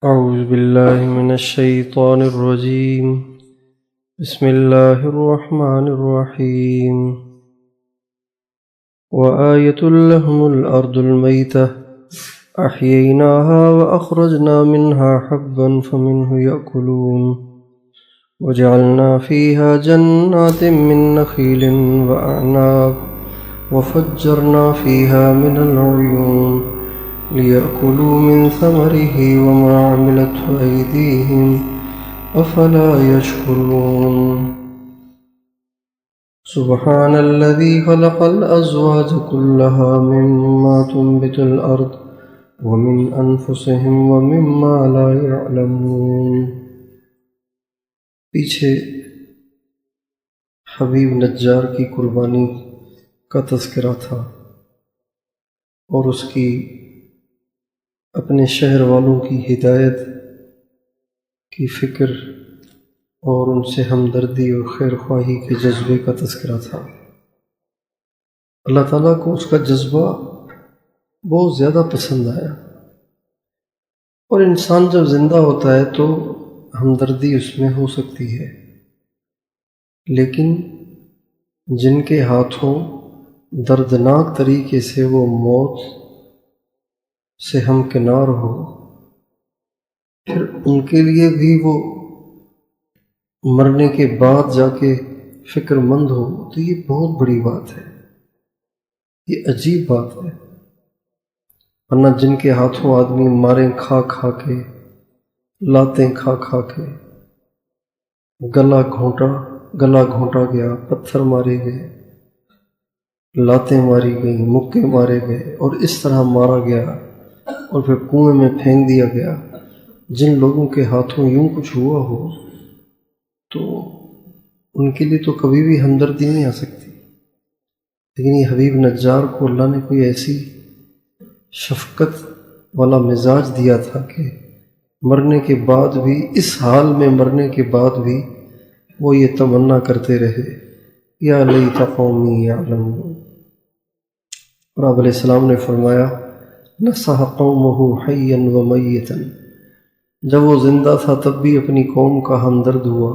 أعوذ بالله من الشيطان الرجيم. بسم الله الرحمن الرحيم. وآية لهم الأرض الميتة أحييناها وأخرجنا منها حبا فمنه يأكلون وجعلنا فيها جنات من نخيل وأعناب وفجرنا فيها من العيون ليأكلوا من ثمره وما عملته أيديهم أفلا يشكرون. سبحان الذي خلق الأزواج كلها مما تنبت الأرض ومن أنفسهم ومما لا يعلمون. پیچھے حبیب نجار کی قربانی کا تذکرہ تھا اور اس کی اپنے شہر والوں کی ہدایت کی فکر اور ان سے ہمدردی اور خیر خواہی کے جذبے کا تذکرہ تھا. اللہ تعالیٰ کو اس کا جذبہ بہت زیادہ پسند آیا، اور انسان جب زندہ ہوتا ہے تو ہمدردی اس میں ہو سکتی ہے، لیکن جن کے ہاتھوں دردناک طریقے سے وہ موت سے ہمکنار ہو، پھر ان کے لیے بھی وہ مرنے کے بعد جا کے فکر مند ہو، تو یہ بہت بڑی بات ہے، یہ عجیب بات ہے. ورنہ جن کے ہاتھوں آدمی ماریں کھا کھا کے، لاتیں کھا کھا کے، گلا گھونٹا گیا، پتھر مارے گئے، لاتیں ماری گئیں، مکے مارے گئے، اور اس طرح مارا گیا اور پھر کنویں میں پھینک دیا گیا. جن لوگوں کے ہاتھوں یوں کچھ ہوا ہو تو ان کے لیے تو کبھی بھی ہمدردی نہیں آ سکتی، لیکن یہ حبیب نجار کو اللہ نے کوئی ایسی شفقت والا مزاج دیا تھا کہ مرنے کے بعد بھی، اس حال میں مرنے کے بعد بھی وہ یہ تمنا کرتے رہے، یا لیت قومی یعلمون. اور آپ علیہ السلام نے فرمایا نصح قومہ حیا ومیتا، جب وہ زندہ تھا تب بھی اپنی قوم کا ہمدرد ہوا،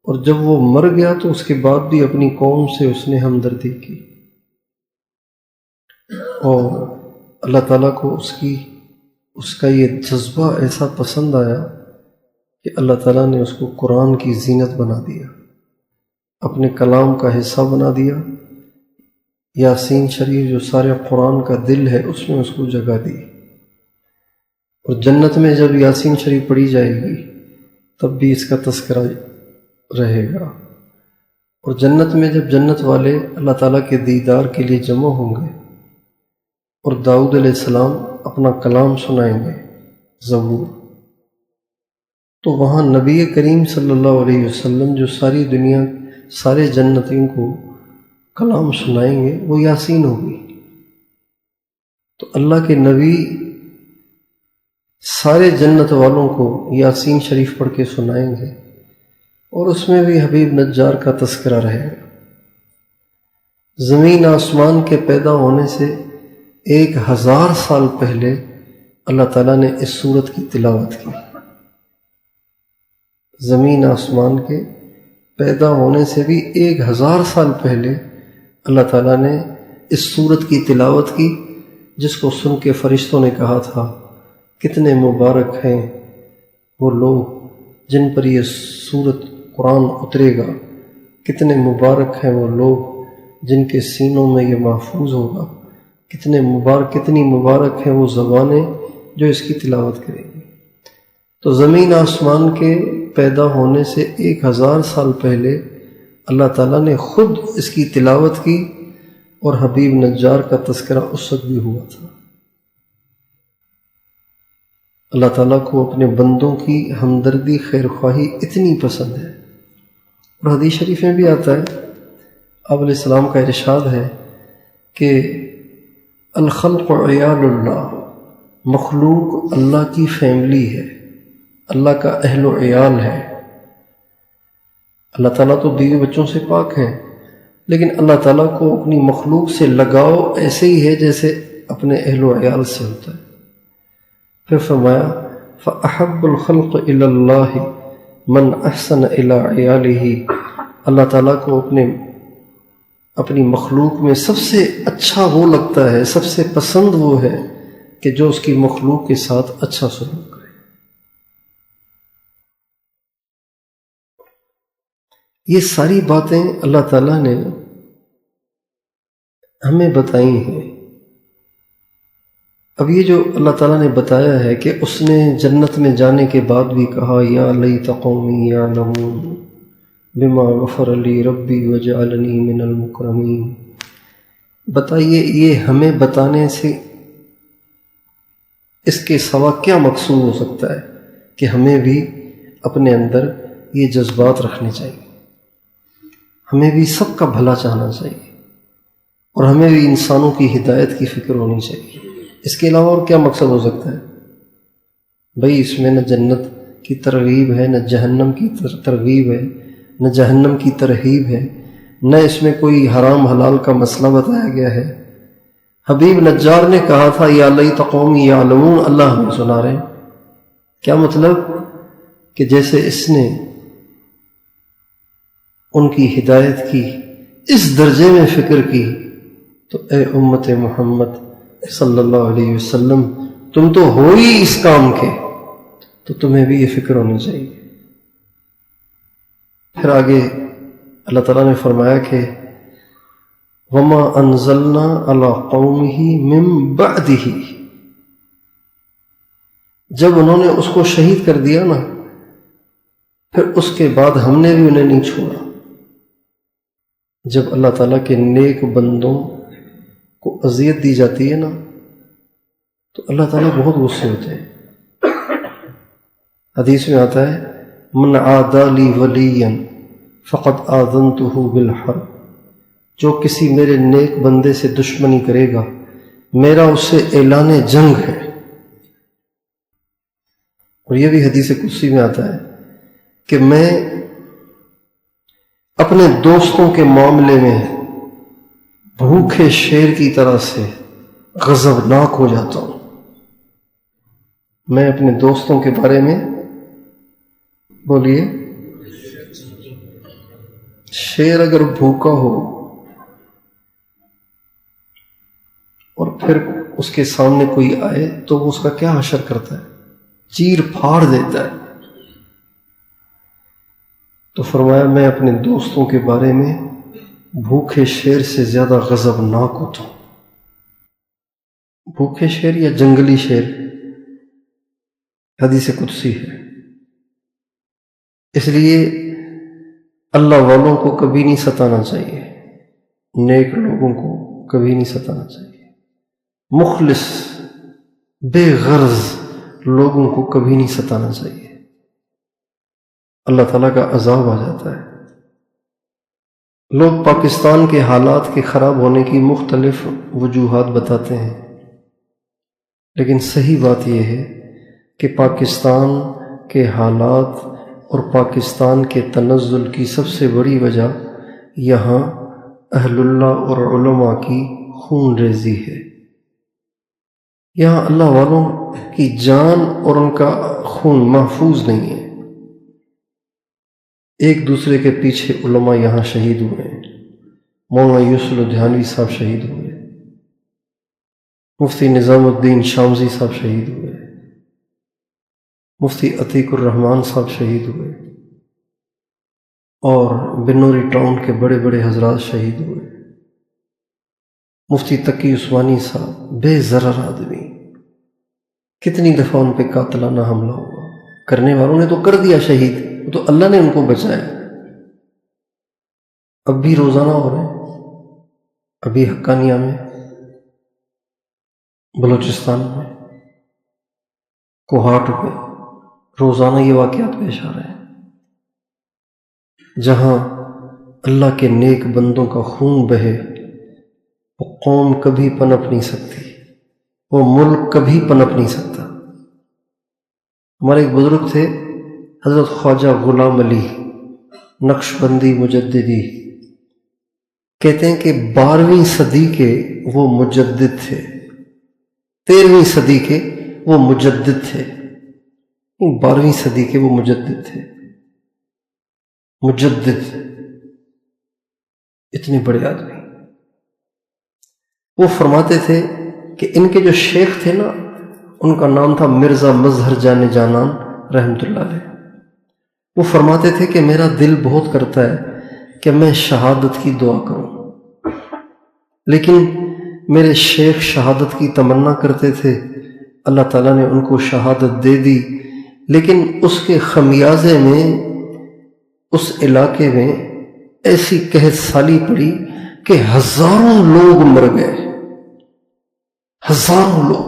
اور جب وہ مر گیا تو اس کے بعد بھی اپنی قوم سے اس نے ہمدردی کی. اور اللہ تعالیٰ کو اس کا یہ جذبہ ایسا پسند آیا کہ اللہ تعالیٰ نے اس کو قرآن کی زینت بنا دیا، اپنے کلام کا حصہ بنا دیا. یاسین شریف جو سارے قرآن کا دل ہے، اس میں اس کو جگہ دی. اور جنت میں جب یاسین شریف پڑھی جائے گی تب بھی اس کا تذکرہ رہے گا. اور جنت میں جب جنت والے اللہ تعالیٰ کے دیدار کے لیے جمع ہوں گے اور داؤد علیہ السلام اپنا کلام سنائیں گے زبور، تو وہاں نبی کریم صلی اللہ علیہ وسلم جو ساری دنیا سارے جنتیوں کو کلام سنائیں گے وہ یاسین ہوگی. تو اللہ کے نبی سارے جنت والوں کو یاسین شریف پڑھ کے سنائیں گے، اور اس میں بھی حبیب نجار کا تذکرہ رہے گا. زمین آسمان کے پیدا ہونے سے 1000 سال پہلے اللہ تعالیٰ نے اس سورت کی تلاوت کی. زمین آسمان کے پیدا ہونے سے بھی 1000 سال پہلے اللہ تعالیٰ نے اس سورت کی تلاوت کی، جس کو سن کے فرشتوں نے کہا تھا کتنے مبارک ہیں وہ لوگ جن پر یہ سورت قرآن اترے گا، کتنے مبارک ہیں وہ لوگ جن کے سینوں میں یہ محفوظ ہوگا، کتنی مبارک ہیں وہ زبانیں جو اس کی تلاوت کریں گی. تو زمین آسمان کے پیدا ہونے سے 1000 سال پہلے اللہ تعالیٰ نے خود اس کی تلاوت کی، اور حبیب نجار کا تذکرہ اس وقت بھی ہوا تھا. اللہ تعالیٰ کو اپنے بندوں کی ہمدردی خیر خواہی اتنی پسند ہے. اور حدیث شریف میں بھی آتا ہے، آپ علیہ السلام کا ارشاد ہے کہ الخلق عیال اللہ، مخلوق اللہ کی فیملی ہے، اللہ کا اہل و عیال ہے. اللہ تعالیٰ تو بیوی بچوں سے پاک ہیں، لیکن اللہ تعالیٰ کو اپنی مخلوق سے لگاؤ ایسے ہی ہے جیسے اپنے اہل و عیال سے ہوتا ہے. پھر فرمایا فأحب الخلق إلى الله من احسن الى عیالہ، اللہ تعالیٰ کو اپنی مخلوق میں سب سے اچھا وہ لگتا ہے، سب سے پسند وہ ہے کہ جو اس کی مخلوق کے ساتھ اچھا سلوک کرے۔ یہ ساری باتیں اللہ تعالیٰ نے ہمیں بتائی ہیں۔ اب یہ جو اللہ تعالیٰ نے بتایا ہے کہ اس نے جنت میں جانے کے بعد بھی کہا یا لیت قومی یعلمون بما غفر لی ربی وجعلنی من المکرمین، بتائیے یہ ہمیں بتانے سے اس کے سوا کیا مقصود ہو سکتا ہے کہ ہمیں بھی اپنے اندر یہ جذبات رکھنے چاہیے، ہمیں بھی سب کا بھلا چاہنا چاہیے، اور ہمیں بھی انسانوں کی ہدایت کی فکر ہونی چاہیے۔ اس کے علاوہ اور کیا مقصد ہو سکتا ہے؟ بھئی اس میں نہ جنت کی ترغیب ہے، نہ جہنم کی ترغیب ہے، نہ جہنم کی ترہیب ہے، نہ اس میں کوئی حرام حلال کا مسئلہ بتایا گیا ہے۔ حبیب نجار نے کہا تھا یا لیت قومی یعلمون، اللہ ہمیں سنا رہے ہیں۔ کیا مطلب؟ کہ جیسے اس نے ان کی ہدایت کی، اس درجے میں فکر کی، تو اے امت محمد صلی اللہ علیہ وسلم تم تو ہو ہی اس کام کے، تو تمہیں بھی یہ فکر ہونی چاہیے۔ پھر آگے اللہ تعالیٰ نے فرمایا کہ وما انزلنا علی قومہ من بعدہ، جب انہوں نے اس کو شہید کر دیا نا، پھر اس کے بعد ہم نے بھی انہیں نہیں چھوڑا۔ جب اللہ تعالیٰ کے نیک بندوں کو اذیت دی جاتی ہے نا، تو اللہ تعالیٰ بہت غصے ہوتے ہیں۔ حدیث میں آتا ہے من عادی لی ولیا فقد آذنتہ بالحرب، جو کسی میرے نیک بندے سے دشمنی کرے گا میرا اس سے اعلان جنگ ہے۔ اور یہ بھی حدیث قدسی میں آتا ہے کہ میں اپنے دوستوں کے معاملے میں بھوکے شیر کی طرح سے غضبناک ہو جاتا ہوں۔ میں اپنے دوستوں کے بارے میں، بولیے، شیر اگر بھوکا ہو اور پھر اس کے سامنے کوئی آئے تو وہ اس کا کیا حشر کرتا ہے؟ چیر پھاڑ دیتا ہے۔ تو فرمایا میں اپنے دوستوں کے بارے میں بھوکے شیر سے زیادہ غضبناک ہوتا ہوں۔ بھوکے شیر یا جنگلی شیر حدیث قدسی ہے۔ اس لیے اللہ والوں کو کبھی نہیں ستانا چاہیے، نیک لوگوں کو کبھی نہیں ستانا چاہیے، مخلص بے غرض لوگوں کو کبھی نہیں ستانا چاہیے، اللہ تعالیٰ کا عذاب آ جاتا ہے۔ لوگ پاکستان کے حالات کے خراب ہونے کی مختلف وجوہات بتاتے ہیں، لیکن صحیح بات یہ ہے کہ پاکستان کے حالات اور پاکستان کے تنزل کی سب سے بڑی وجہ یہاں اہل اللہ اور علماء کی خون ریزی ہے۔ یہاں اللہ والوں کی جان اور ان کا خون محفوظ نہیں ہے۔ ایک دوسرے کے پیچھے علماء یہاں شہید ہوئے ہیں۔ مولانا یوسف لدھیانوی صاحب شہید ہوئے، مفتی نظام الدین شامزی صاحب شہید ہوئے، مفتی عتیق الرحمن صاحب شہید ہوئے، اور بنوری ٹاؤن کے بڑے بڑے حضرات شہید ہوئے، مفتی تقی عثمانی صاحب بے ضرر آدمی، کتنی دفعہ ان پہ قاتلانہ حملہ ہوا، کرنے والوں نے تو کر دیا شہید، تو اللہ نے ان کو بچایا۔ اب بھی روزانہ ہو رہے ہیں، ابھی حقانیہ میں، بلوچستان میں، کوہاٹ میں روزانہ یہ واقعات پیش آ رہے ہیں، جہاں اللہ کے نیک بندوں کا خون بہے، وہ قوم کبھی پنپ نہیں سکتی، وہ ملک کبھی پنپ نہیں سکتا۔ ہمارے ایک بزرگ تھے حضرت خواجہ غلام علی نقشبندی مجددی، کہتے ہیں کہ 12ویں صدی کے وہ مجدد تھے، 13ویں صدی کے وہ مجدد تھے، 12ویں صدی کے وہ مجدد تھے، مجدد، اتنے بڑے آدمی۔ وہ فرماتے تھے کہ ان کے جو شیخ تھے نا، ان کا نام تھا مرزا مظہر جان جانان رحمۃ اللہ علیہ۔ وہ فرماتے تھے کہ میرا دل بہت کرتا ہے کہ میں شہادت کی دعا کروں، لیکن میرے شیخ شہادت کی تمنا کرتے تھے، اللہ تعالیٰ نے ان کو شہادت دے دی، لیکن اس کے خمیازے میں اس علاقے میں ایسی قحط سالی پڑی کہ ہزاروں لوگ مر گئے، ہزاروں لوگ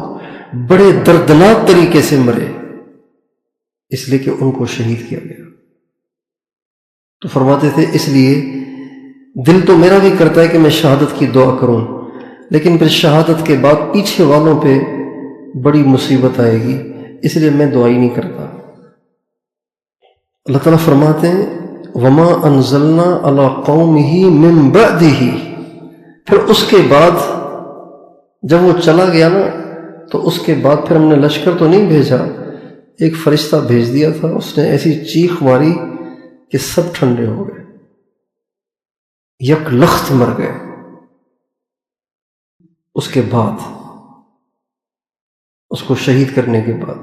بڑے دردناک طریقے سے مرے، اس لیے کہ ان کو شہید کیا گیا۔ تو فرماتے تھے اس لیے دل تو میرا بھی کرتا ہے کہ میں شہادت کی دعا کروں، لیکن پھر شہادت کے بعد پیچھے والوں پہ بڑی مصیبت آئے گی، اس لیے میں دعا ہی نہیں کرتا۔ اللہ تعالیٰ فرماتے ہیں وَمَا أَنزَلْنَا عَلَىٰ قَوْمِهِ مِن بَعْدِهِ، پھر اس کے بعد جب وہ چلا گیا نا، تو اس کے بعد پھر ہم نے لشکر تو نہیں بھیجا، ایک فرشتہ بھیج دیا تھا، اس نے ایسی چیخ ماری کہ سب ٹھنڈے ہو گئے، یک لخت مر گئے۔ اس کے بعد اس کو شہید کرنے کے بعد،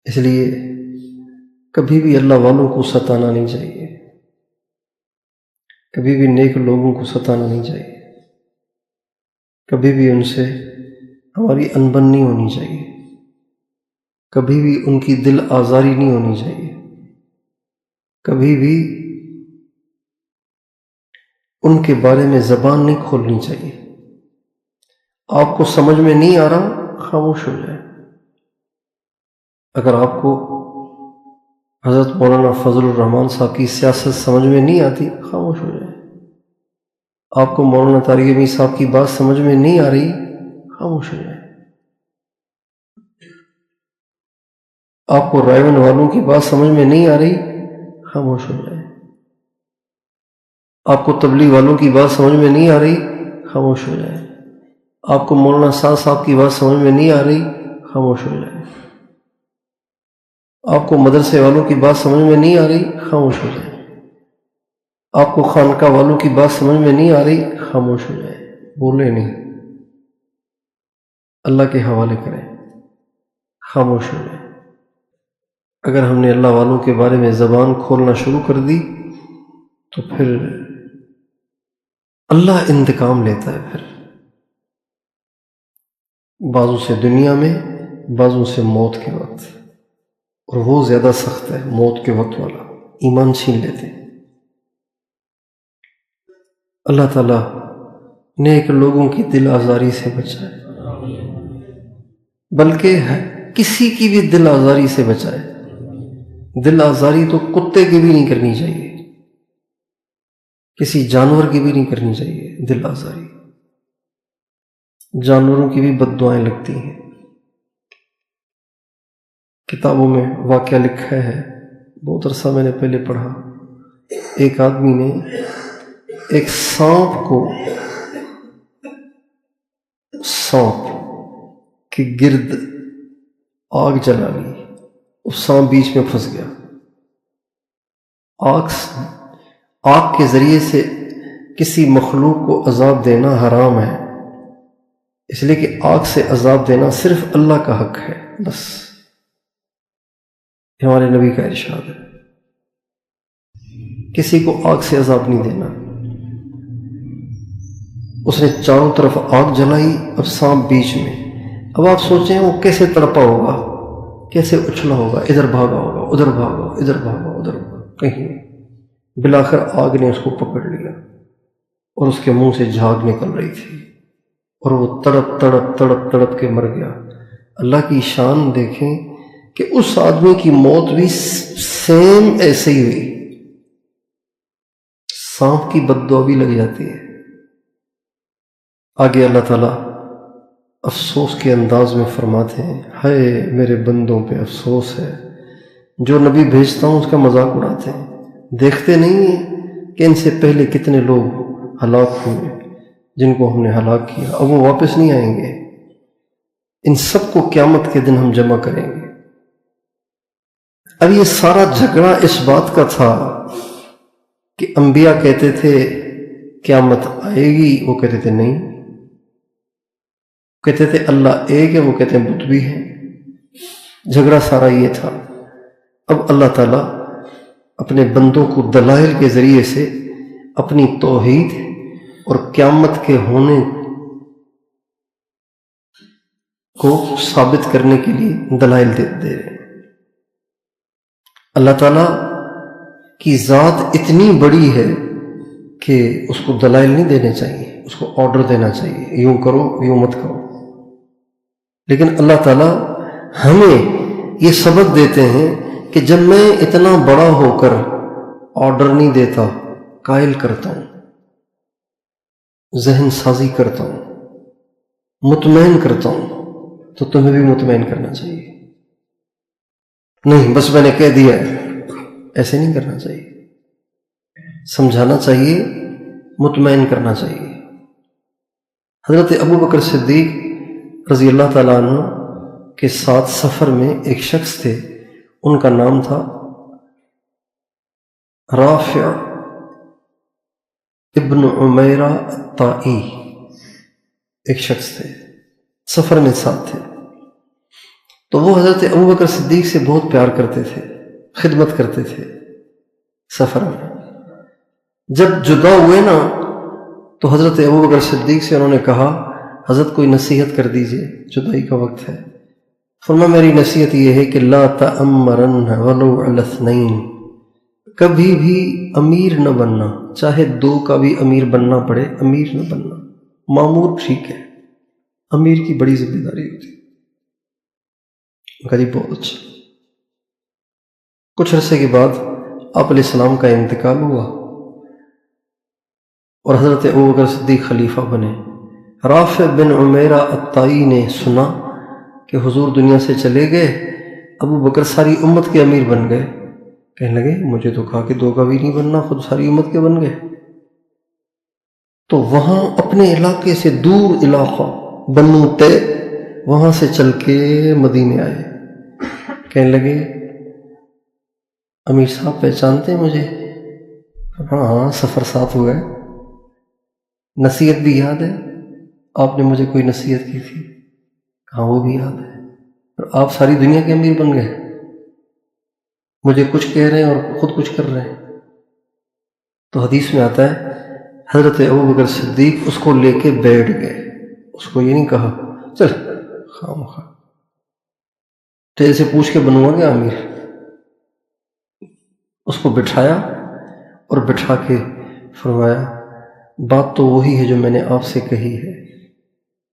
اس لیے کبھی بھی اللہ والوں کو ستانا نہیں چاہیے، کبھی بھی نیک لوگوں کو ستانا نہیں چاہیے، کبھی بھی ان سے ہماری انبن نہیں ہونی چاہیے، کبھی بھی ان کی دل آزاری نہیں ہونی چاہیے، کبھی بھی ان کے بارے میں زبان نہیں کھولنی چاہیے۔ آپ کو سمجھ میں نہیں آ رہا، خاموش ہو جائے۔ اگر آپ کو حضرت مولانا فضل الرحمان صاحب کی سیاست سمجھ میں نہیں آتی، خاموش ہو جائے۔ آپ کو مولانا طارق امین صاحب کی بات سمجھ میں نہیں آ رہی، خاموش ہو جائے۔ آپ کو رائون والوں کی بات سمجھ میں نہیں آ رہی، خاموش ہو جائے۔ آپ کو تبلیغ والوں کی بات سمجھ میں نہیں آ رہی، خاموش ہو جائے۔ آپ کو مولانا صاحب کی بات سمجھ میں نہیں آ رہی، خاموش ہو جائے۔ آپ کو مدرسے والوں کی بات سمجھ میں نہیں آ رہی، خاموش ہو جائے۔ آپ کو خانقاہ والوں کی بات سمجھ میں نہیں آ رہی، خاموش ہو جائے، بولے نہیں، اللہ کے حوالے کریں، خاموش ہو جائے۔ اگر ہم نے اللہ والوں کے بارے میں زبان کھولنا شروع کر دی تو پھر اللہ انتقام لیتا ہے، پھر بعضوں سے دنیا میں، بعضوں سے موت کے وقت، اور وہ زیادہ سخت ہے موت کے وقت والا، ایمان چھین لیتے ہیں۔ اللہ تعالیٰ نیک لوگوں کی دل آزاری سے بچائے، بلکہ کسی کی بھی دل آزاری سے بچائے۔ دل آزاری تو کتے کی بھی نہیں کرنی چاہیے، کسی جانور کی بھی نہیں کرنی چاہیے دل آزاری، جانوروں کی بھی بد دعائیں لگتی ہیں۔ کتابوں میں واقعہ لکھا ہے، بہت عرصہ میں نے پہلے پڑھا، ایک آدمی نے ایک سانپ کے گرد آگ جلا لی، اس سانپ بیچ میں پھنس گیا۔ آگ کے ذریعے سے کسی مخلوق کو عذاب دینا حرام ہے، اس لیے کہ آگ سے عذاب دینا صرف اللہ کا حق ہے، بس یہ ہمارے نبی کا ارشاد ہے، کسی کو آگ سے عذاب نہیں دینا۔ اس نے چاروں طرف آگ جلائی، اب سانپ بیچ میں۔ اب آپ سوچیں وہ کیسے تڑپا ہوگا، کیسے اچھلا ہوگا، ادھر بھاگا ہوگا، ادھر بھاگا، ادھر بھاگا، ادھر بھاگا، کہیں بالآخر آگ نے اس کو پکڑ لیا اور اس کے منہ سے جھاگ نکل رہی تھی، اور وہ تڑپ تڑپ تڑپ تڑپ کے مر گیا۔ اللہ کی شان دیکھیں کہ اس آدمی کی موت بھی سیم ایسے ہی ہوئی، سانپ کی بد دعا بھی لگ جاتی ہے۔ آگے اللہ تعالیٰ افسوس کے انداز میں فرماتے ہیں، ہائے میرے بندوں پہ افسوس ہے، جو نبی بھیجتا ہوں اس کا مذاق اڑاتے ہیں، دیکھتے نہیں ہیں کہ ان سے پہلے کتنے لوگ ہلاک ہوئے جن کو ہم نے ہلاک کیا، اب وہ واپس نہیں آئیں گے، ان سب کو قیامت کے دن ہم جمع کریں گے۔ اب یہ سارا جھگڑا اس بات کا تھا کہ انبیاء کہتے تھے قیامت آئے گی، وہ کہتے تھے نہیں، کہتے تھے اللہ ایک ہے، وہ کہتے ہیں بت بھی ہے۔ جھگڑا سارا یہ تھا۔ اب اللہ تعالیٰ اپنے بندوں کو دلائل کے ذریعے سے اپنی توحید اور قیامت کے ہونے کو ثابت کرنے کے لیے دلائل دے رہے ہیں۔ اللہ تعالیٰ کی ذات اتنی بڑی ہے کہ اس کو دلائل نہیں دینے چاہیے، اس کو آرڈر دینا چاہیے، یوں کرو یوں مت کرو۔ لیکن اللہ تعالیٰ ہمیں یہ سبق دیتے ہیں کہ جب میں اتنا بڑا ہو کر آرڈر نہیں دیتا، قائل کرتا ہوں، ذہن سازی کرتا ہوں، مطمئن کرتا ہوں، تو تمہیں بھی مطمئن کرنا چاہیے۔ نہیں بس میں نے کہہ دیا ہے، ایسے نہیں کرنا چاہیے، سمجھانا چاہیے، مطمئن کرنا چاہیے۔ حضرت ابو بکر صدیق رضی اللہ تعالیٰ عنہ کے ساتھ سفر میں ایک شخص تھے، ان کا نام تھا رافع ابن عمیرہ الطائی، ایک شخص تھے، سفر میں ساتھ تھے۔ تو وہ حضرت ابو بکر صدیق سے بہت پیار کرتے تھے، خدمت کرتے تھے سفر میں۔ جب جدا ہوئے نا تو حضرت ابو بکر صدیق سے انہوں نے کہا حضرت کوئی نصیحت کر دیجئے، جدائی کا وقت ہے۔ فرمایا میری نصیحت یہ ہے کہ لا تأمرن ولو علی اثنین، کبھی بھی امیر نہ بننا، چاہے دو کا بھی امیر بننا پڑے، امیر نہ بننا۔ مامور ٹھیک ہے، امیر کی بڑی ذمہ داری ہوتی ہے۔ غریب بہت اچھا۔ کچھ عرصے کے بعد آپ علیہ السلام کا انتقال ہوا اور حضرت ابو بکر صدیق خلیفہ بنے۔ رافع بن عمیرہ الطائی نے سنا کہ حضور دنیا سے چلے گئے، ابو بکر ساری امت کے امیر بن گئے۔ کہنے لگے مجھے تو کہا کہ دو کا بھی نہیں بننا، خود ساری امت کے بن گئے۔ تو وہاں اپنے علاقے سے دور علاقہ بنو تے، وہاں سے چل کے مدینے آئے۔ کہنے لگے امیر صاحب پہچانتے ہیں مجھے؟ ہاں ہاں، سفر ساتھ ہوا ہے، نصیحت بھی یاد ہے، آپ نے مجھے کوئی نصیحت کی تھی؟ کہاں وہ بھی یاد ہے، اور آپ ساری دنیا کے امیر بن گئے، مجھے کچھ کہہ رہے ہیں اور خود کچھ کر رہے ہیں۔ تو حدیث میں آتا ہے حضرت ابو بکر صدیق اس کو لے کے بیٹھ گئے، اس کو یہ نہیں کہا چل خواہ تیرے سے پوچھ کے بنوا گیا امیر، اس کو بٹھایا اور بٹھا کے فرمایا بات تو وہی ہے جو میں نے آپ سے کہی ہے،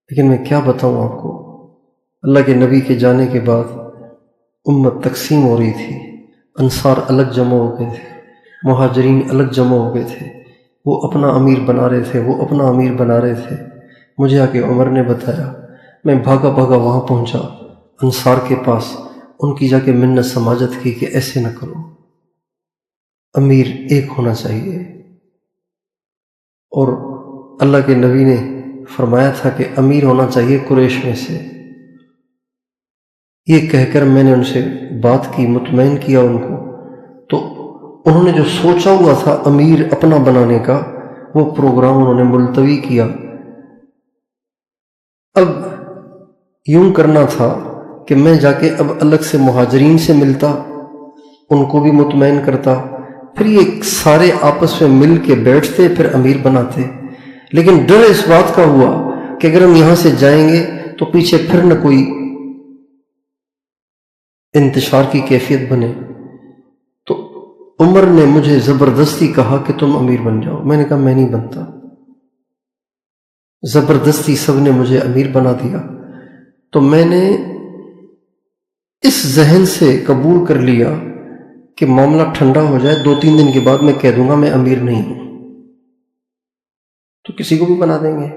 لیکن میں کیا بتاؤں آپ کو، اللہ کے نبی کے جانے کے بعد امت تقسیم ہو رہی تھی، انصار الگ جمع ہو گئے تھے، مہاجرین الگ جمع ہو گئے تھے، وہ اپنا امیر بنا رہے تھے، وہ اپنا امیر بنا رہے تھے۔ مجھے آ کے عمر نے بتایا، میں بھاگا بھاگا وہاں پہنچا انصار کے پاس، ان کی جا کے منت سماجت کی کہ ایسے نہ کرو، امیر ایک ہونا چاہیے۔ اور اللہ کے نبی نے فرمایا تھا کہ امیر ہونا چاہیے قریش میں سے۔ یہ کہہ کر میں نے ان سے بات کی، مطمئن کیا ان کو، تو انہوں نے جو سوچا ہوا تھا امیر اپنا بنانے کا، وہ پروگرام انہوں نے ملتوی کیا۔ اب یوں کرنا تھا کہ میں جا کے اب الگ سے مہاجرین سے ملتا، ان کو بھی مطمئن کرتا، پھر یہ سارے آپس میں مل کے بیٹھتے، پھر امیر بناتے۔ لیکن ڈر اس بات کا ہوا کہ اگر ہم یہاں سے جائیں گے تو پیچھے پھر نہ کوئی انتشار کی کیفیت بنے۔ تو عمر نے مجھے زبردستی کہا کہ تم امیر بن جاؤ، میں نے کہا میں نہیں بنتا، زبردستی سب نے مجھے امیر بنا دیا۔ تو میں نے اس ذہن سے قبول کر لیا کہ معاملہ ٹھنڈا ہو جائے، 2-3 دن کے بعد میں کہہ دوں گا میں امیر نہیں ہوں، تو کسی کو بھی بنا دیں گے۔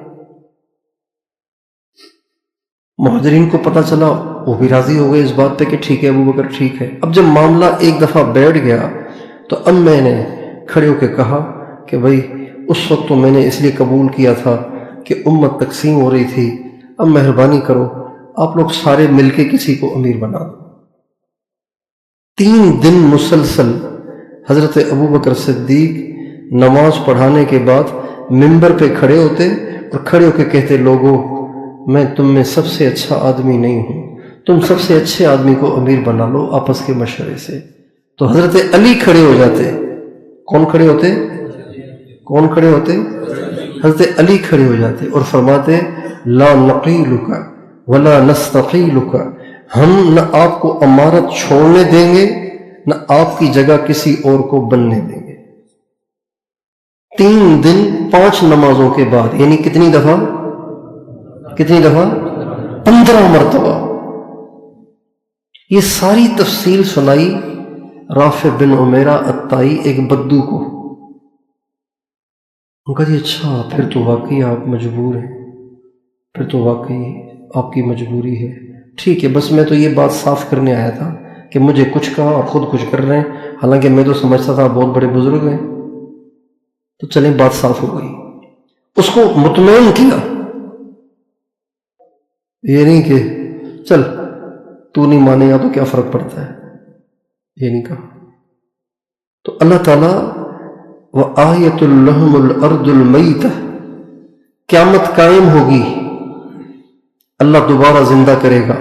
مہاجرین کو پتہ چلا، وہ بھی راضی ہو گئے اس بات پہ کہ ٹھیک ہے ابو بکر ٹھیک ہے۔ اب جب معاملہ ایک دفعہ بیٹھ گیا تو اب میں نے کھڑے ہو کے کہا کہ بھائی اس وقت تو میں نے اس لیے قبول کیا تھا کہ امت تقسیم ہو رہی تھی، اب مہربانی کرو آپ لوگ سارے مل کے کسی کو امیر بنا دو۔ 3 دن مسلسل حضرت ابو بکر صدیق نماز پڑھانے کے بعد منبر پہ کھڑے ہوتے اور کھڑے ہو کے کہتے لوگوں میں تم میں سب سے اچھا آدمی نہیں ہوں، تم سب سے اچھے آدمی کو امیر بنا لو آپس کے مشورے سے۔ تو حضرت علی کھڑے ہو جاتے۔ کون کھڑے ہوتے؟ کون کھڑے ہوتے؟ حضرت علی کھڑے ہو جاتے اور فرماتے لا نقیلک ولا نستقیلک، ہم نہ آپ کو امارت چھوڑنے دیں گے نہ آپ کی جگہ کسی اور کو بننے دیں گے۔ 3 دن 5 نمازوں کے بعد، یعنی کتنی دفعہ؟ 15 مرتبہ۔ یہ ساری تفصیل سنائی رافع بن عمیرہ الطائی ایک بدو کو۔ ان کا جی اچھا پھر تو واقعی آپ مجبور ہیں، پھر تو واقعی آپ کی مجبوری ہے، ٹھیک ہے، بس میں تو یہ بات صاف کرنے آیا تھا کہ مجھے کچھ کہا اور خود کچھ کر رہے ہیں، حالانکہ میں تو سمجھتا تھا بہت بڑے بزرگ ہیں، تو چلیں بات صاف ہو گئی۔ اس کو مطمئن کیا، یہ نہیں کہ چل تو نہیں مانے گا تو کیا فرق پڑتا ہے، یہ نہیں کہا۔ تو اللہ تعالیٰ وَآیَةٌ لَهُمُ الْأَرْضُ الْمَيْتَةُ، قیامت قائم ہوگی، اللہ دوبارہ زندہ کرے گا،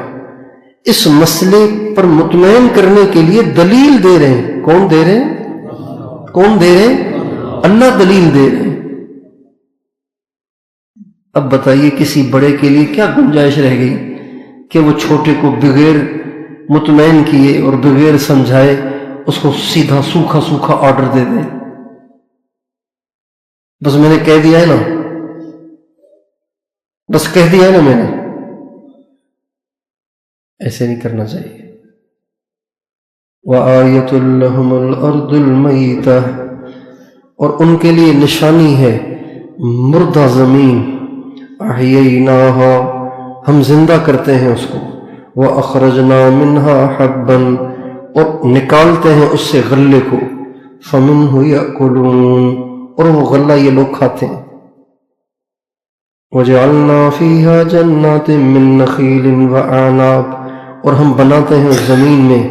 اس مسئلے پر مطمئن کرنے کے لیے دلیل دے رہے ہیں۔ کون دے رہے ہیں؟ کون دے رہے ہیں؟ اللہ دلیل دے رہے ہیں۔ اب بتائیے کسی بڑے کے لیے کیا گنجائش رہ گئی کہ وہ چھوٹے کو بغیر مطمئن کیے اور بغیر سمجھائے اس کو سیدھا سوکھا سوکھا آرڈر دے دیں، بس میں نے کہہ دیا ہے نا، بس کہہ دیا ہے نا میں نے۔ ایسے نہیں کرنا چاہیے۔ وَآیَةٌ لَهُمُ الْأَرْضُ الْمَيْتَةُ، اور ان کے لیے نشانی ہے مردہ زمین، احییناها، ہم زندہ کرتے ہیں اس کو، وَأَخْرَجْنَا مِنْهَا حَبًّا، اور نکالتے ہیں اس سے غلے کو، فَمِنْهُ يَأْكُلُونَ، اور وہ غلہ یہ لوگ کھاتے ہیں، وَجَعَلْنَا فِيهَا جَنَّاتٍ مِّن نَخِيلٍ وَأَعْنَابٍ، اور ہم بناتے ہیں اس زمین میں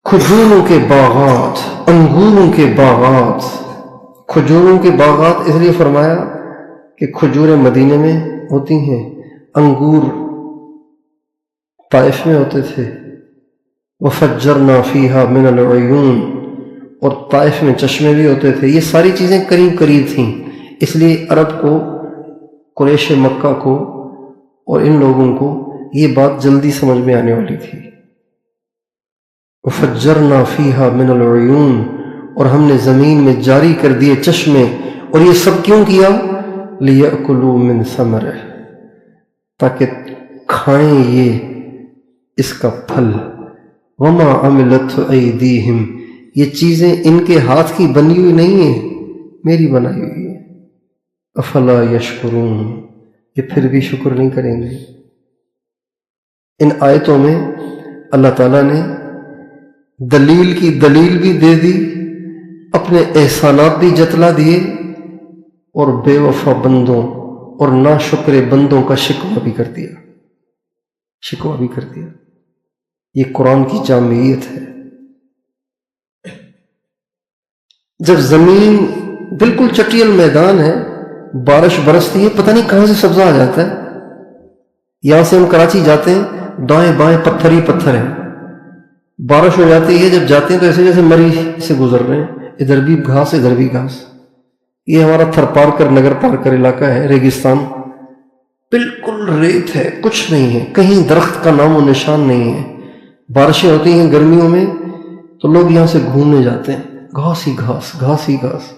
کھجوروں کے باغات، انگوروں کے باغات۔ کھجوروں کے باغات اس لیے فرمایا کہ کھجوریں مدینے میں ہوتی ہیں، انگور طائف میں ہوتے تھے۔ وَفَجَّرْنَا فِيهَا مِنَ الْعُيُونِ، اور طائف میں چشمے بھی ہوتے تھے۔ یہ ساری چیزیں قریب قریب تھیں، اس لیے عرب کو، قریش مکہ کو اور ان لوگوں کو یہ بات جلدی سمجھ میں آنے والی تھی۔ وَفَجَّرْنَا فِيهَا مِنَ الْعُيُونِ، اور ہم نے زمین میں جاری کر دیے چشمے، اور یہ سب کیوں کیا؟ لِيَأْكُلُوا مِنْ ثَمَرِهِ، تاکہ کھائیں یہ اس کا پھل۔ وَمَا عَمِلَتْهُ أَيْدِيهِمْ، یہ چیزیں ان کے ہاتھ کی بنی ہوئی نہیں ہیں، میری بنائی ہوئی ہے۔ افلا یشکرون، یہ پھر بھی شکر نہیں کریں گے۔ ان آیتوں میں اللہ تعالیٰ نے دلیل کی دلیل بھی دے دی، اپنے احسانات بھی جتلا دیے، اور بے وفا بندوں اور ناشکر بندوں کا شکوہ بھی کر دیا، شکوہ بھی کر دیا۔ یہ قرآن کی جامعیت ہے۔ جب زمین بالکل چٹیل میدان ہے، بارش برستی ہے، پتہ نہیں کہاں سے سبزہ آ جاتا ہے۔ یہاں سے ہم کراچی جاتے ہیں، دائیں بائیں پتھر ہی پتھر ہیں، بارش ہو جاتی ہے، جب جاتے ہیں تو ایسے جیسے مری سے گزر رہے ہیں، ادھر بھی گھاس ادھر بھی گھاس۔ یہ ہمارا تھر پارکر نگر پارکر علاقہ ہے، ریگستان، بالکل ریت ہے، کچھ نہیں ہے، کہیں درخت کا نام و نشان نہیں ہے۔ بارشیں ہوتی ہیں گرمیوں میں تو لوگ یہاں سے گھومنے جاتے ہیں، گھاس ہی گھاس، گھاس ہی گھاس۔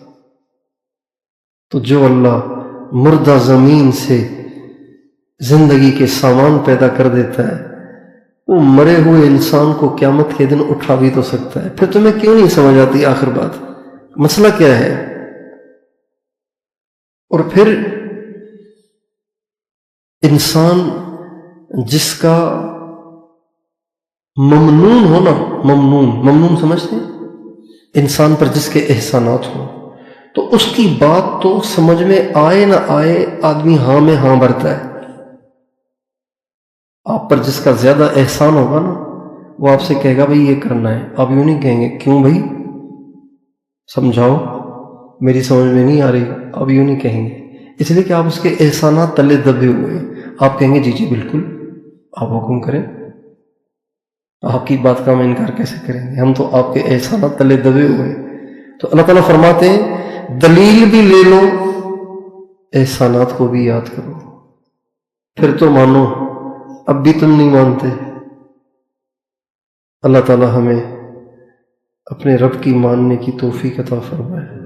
تو جو اللہ مردہ زمین سے زندگی کے سامان پیدا کر دیتا ہے، وہ مرے ہوئے انسان کو قیامت کے دن اٹھا بھی تو سکتا ہے۔ پھر تمہیں کیوں نہیں سمجھ آتی آخر بات؟ مسئلہ کیا ہے؟ اور پھر انسان جس کا ممنون ہونا، ممنون سمجھتے ہیں؟ انسان پر جس کے احسانات ہوں تو اس کی بات تو سمجھ میں آئے نہ آئے آدمی ہاں میں ہاں بھرتا ہے۔ آپ پر جس کا زیادہ احسان ہوگا نا، وہ آپ سے کہے گا بھائی یہ کرنا ہے، آپ یوں نہیں کہیں گے کیوں بھائی سمجھاؤ میری سمجھ میں نہیں آ رہی، آپ یوں نہیں کہیں گے، اس لیے کہ آپ اس کے احسانات تلے دبے ہوئے ہیں۔ آپ کہیں گے جی جی بالکل آپ حکم کریں، آپ کی بات کا ہم انکار کیسے کریں گے، ہم تو آپ کے احسانات تلے دبے ہوئے ہیں۔ تو اللہ تعالیٰ فرماتے ہیں دلیل بھی لے لو، احسانات کو بھی یاد کرو، پھر تو مانو، اب بھی تم نہیں مانتے۔ اللہ تعالیٰ ہمیں اپنے رب کی ماننے کی توفیق عطا فرمائے۔